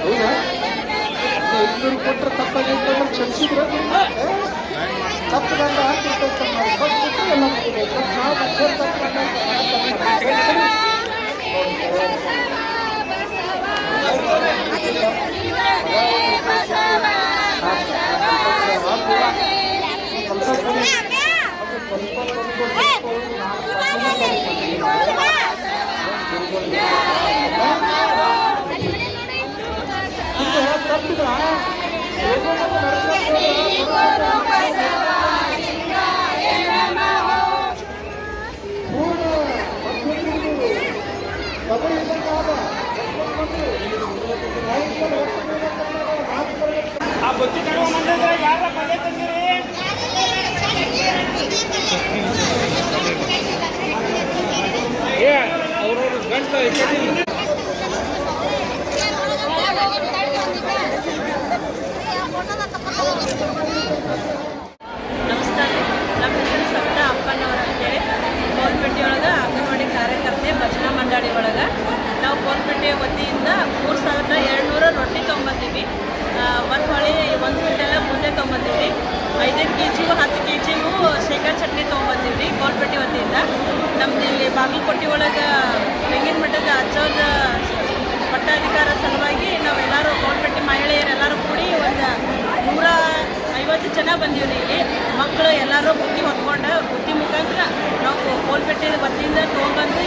ಹೌದಾ? 500 ಕೊಟ್ಟರೆ ತಪ್ಪಾಗೈತೆ ಕ್ಷಮಿಸಿದ್ರೆ ತಪ್ಪು ಗಂಡ ಹಾಕಿರ್ತೈತೆ ಕೊಟ್ಬಿಟ್ಟು ಎಲ್ಲ ಮುಗಿಬೇಕು. ನಾವು ಮತ್ತೆ ತಪ್ಪು ಆ ಬುತ್ತಿ ಕಡುವ ಮಂದಿದ್ರೆ ಯಾರ ಪಲ್ಯ ತಂದಿರಿ? ಅವ್ರವ್ರ ಗಂಟು ನಮಸ್ಕಾರ, ನಮ್ಮ ಹೆಸರು ಸವಿತಾ ಅಪ್ಪನವರ ಅಂತೇಳಿ ಕೋಲ್ಪೇಟೆಯೊಳಗೆ ಅಂಗನವಾಡಿ ಕಾರ್ಯಕರ್ತೆ ಭಜನಾ ಮಂಡಳಿ ಒಳಗೆ ನಾವು ಕೋಲ್ಪೇಟೆ ವತಿಯಿಂದ 3200 ರೊಟ್ಟಿ ತೊಗೊಂಬಂದೀವಿ. ಒಂದು ಹೊಳಿ 1 ಕ್ವಿಂಟಲ್ ಮುಂದೆ ತೊಗೊಂಬಂದೀವಿ. 5 kg 10 kg ಶೇಂಗಾ ಚಟ್ನಿ ತೊಗೊಂಬಂದೀವಿ ಕೋಲ್ಪೇಟೆ ವತಿಯಿಂದ. ನಮ್ದು ಇಲ್ಲಿ ಬಾಗಲಕೋಟೆ ಒಳಗೆ ತೆಂಗಿನ ಮಠದ ಅಜ್ಜದ ಪಟ್ಟಾಧಿಕಾರ ಸಲುವಾಗಿ ನಾವೆಲ್ಲರೂ ಕೋಲ್ಪೇಟೆ ಮಹಿಳೆಯರೆಲ್ಲರೂ ಕೂಡಿ ಒಂದು 150 ಜನ ಬಂದೀವಿ. ಇಲ್ಲಿ ಮಕ್ಕಳು ಎಲ್ಲರೂ ಬುತ್ತಿ ಹೊತ್ಕೊಂಡು ಬುತ್ತಿ ಮುಖಾಂತರ ನಾವು ಕೋಲ್ಪೇಟೆ ವತಿಯಿಂದ ತೊಗೊಂಡ್ಬಂದು